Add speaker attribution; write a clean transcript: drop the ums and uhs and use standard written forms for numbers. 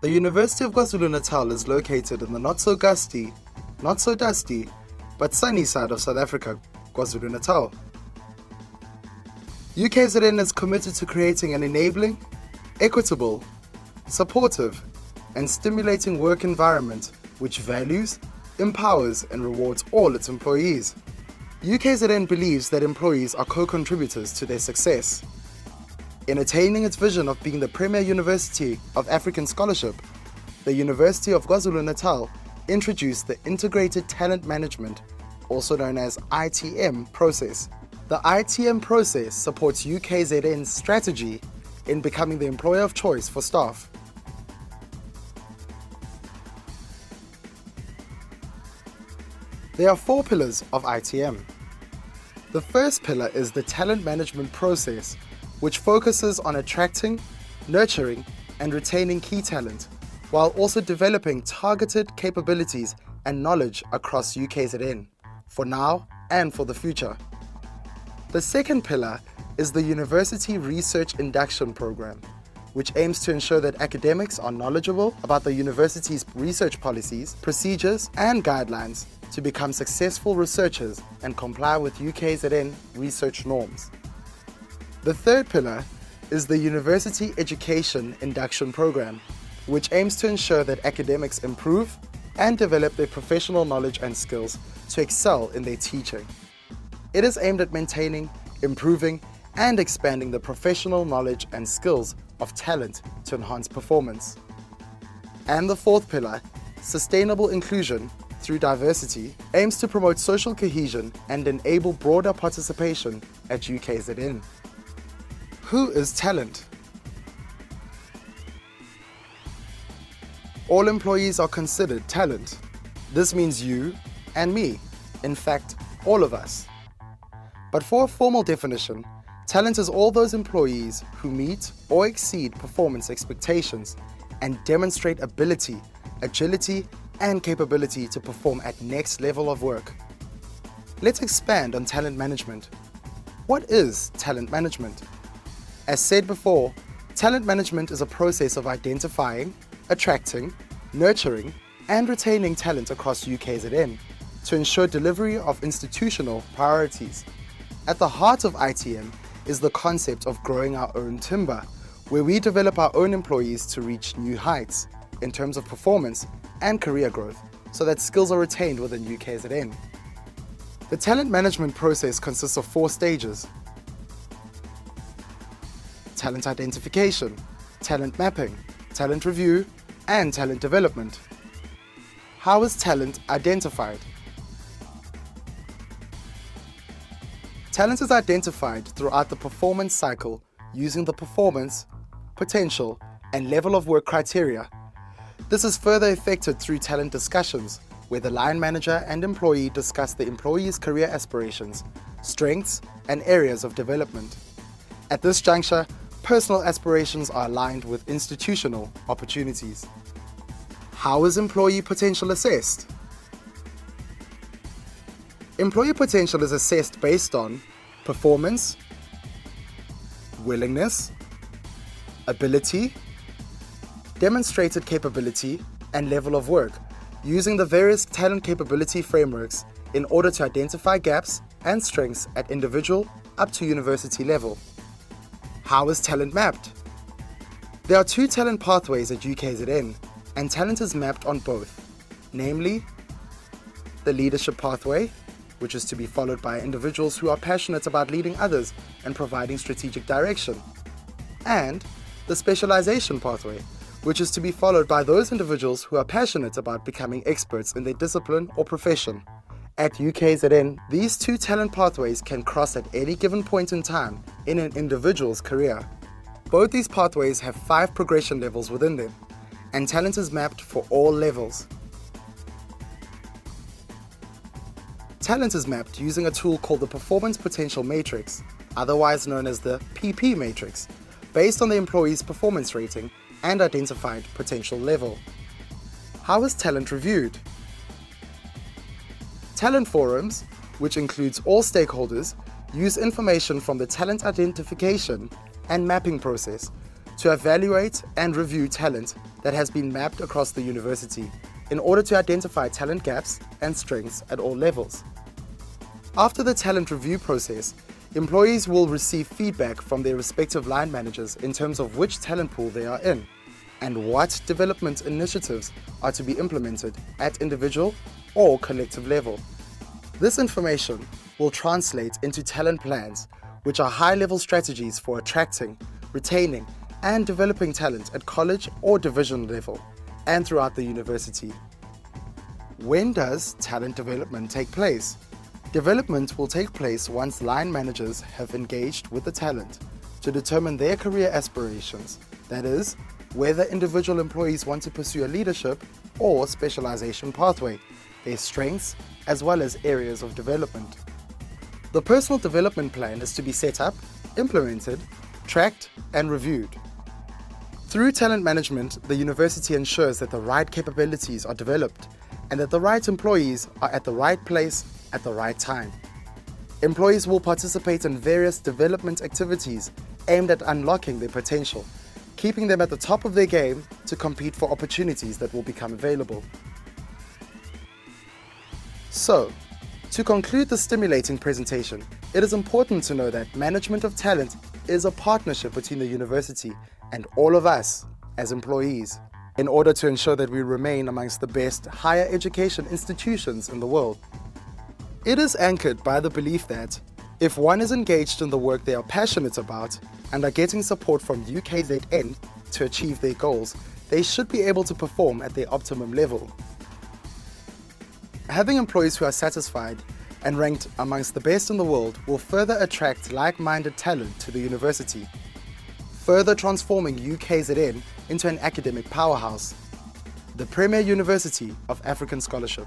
Speaker 1: The University of KwaZulu-Natal is located in the not so dusty, but sunny side of South Africa, KwaZulu-Natal. UKZN is committed to creating an enabling, equitable, supportive, and stimulating work environment which values, empowers, and rewards all its employees. UKZN believes that employees are co-contributors to their success. In attaining its vision of being the premier university of African scholarship, the University of KwaZulu-Natal introduced the Integrated Talent Management, also known as ITM process. The ITM process supports UKZN's strategy in becoming the employer of choice for staff. There are 4 pillars of ITM. The first pillar is the talent management process, which focuses on attracting, nurturing, and retaining key talent, while also developing targeted capabilities and knowledge across UKZN, for now and for the future. The second pillar is the University Research Induction Program, which aims to ensure that academics are knowledgeable about the university's research policies, procedures, and guidelines to become successful researchers and comply with UKZN research norms. The third pillar is the University Education Induction Program, which aims to ensure that academics improve and develop their professional knowledge and skills to excel in their teaching. It is aimed at maintaining, improving, and expanding the professional knowledge and skills of talent to enhance performance. And the fourth pillar, sustainable inclusion through diversity, aims to promote social cohesion and enable broader participation at UKZN. Who is talent? All employees are considered talent. This means you and me, in fact, all of us. But for a formal definition, talent is all those employees who meet or exceed performance expectations and demonstrate ability, agility, and capability to perform at next level of work. Let's expand on talent management. What is talent management? As said before, talent management is a process of identifying, attracting, nurturing, and retaining talent across UKZN to ensure delivery of institutional priorities. At the heart of ITM is the concept of growing our own timber, where we develop our own employees to reach new heights in terms of performance and career growth, so that skills are retained within UKZN. The talent management process consists of 4 stages: talent identification, talent mapping, talent review, and talent development. How is talent identified? Talent is identified throughout the performance cycle using the performance, potential, and level of work criteria. This is further effected through talent discussions, where the line manager and employee discuss the employee's career aspirations, strengths, and areas of development. At this juncture, personal aspirations are aligned with institutional opportunities. How is employee potential assessed? Employee potential is assessed based on performance, willingness, ability, demonstrated capability, and level of work, using the various talent capability frameworks in order to identify gaps and strengths at individual up to university level. How is talent mapped? There are 2 talent pathways at UKZN, and talent is mapped on both, namely the leadership pathway, which is to be followed by individuals who are passionate about leading others and providing strategic direction, and the specialization pathway, which is to be followed by those individuals who are passionate about becoming experts in their discipline or profession. At UKZN, these 2 talent pathways can cross at any given point in time in an individual's career. Both these pathways have 5 progression levels within them, and talent is mapped for all levels. Talent is mapped using a tool called the Performance Potential Matrix, otherwise known as the PP Matrix, based on the employee's performance rating and identified potential level. How is talent reviewed? Talent forums, which includes all stakeholders, use information from the talent identification and mapping process to evaluate and review talent that has been mapped across the university in order to identify talent gaps and strengths at all levels. After the talent review process, employees will receive feedback from their respective line managers in terms of which talent pool they are in and what development initiatives are to be implemented at individual or collective level. This information will translate into talent plans, which are high-level strategies for attracting, retaining, and developing talent at college or division level and throughout the university. When does talent development take place? Development will take place once line managers have engaged with the talent to determine their career aspirations, that is, whether individual employees want to pursue a leadership or specialization pathway, their strengths, as well as areas of development. The personal development plan is to be set up, implemented, tracked, and reviewed. Through talent management, the university ensures that the right capabilities are developed and that the right employees are at the right place at the right time. Employees will participate in various development activities aimed at unlocking their potential, keeping them at the top of their game to compete for opportunities that will become available. So, to conclude the stimulating presentation, it is important to know that management of talent is a partnership between the university and all of us as employees in order to ensure that we remain amongst the best higher education institutions in the world. It is anchored by the belief that if one is engaged in the work they are passionate about and are getting support from UKZN to achieve their goals, they should be able to perform at their optimum level. Having employees who are satisfied and ranked amongst the best in the world will further attract like-minded talent to the university, further transforming UKZN into an academic powerhouse, the premier university of African scholarship.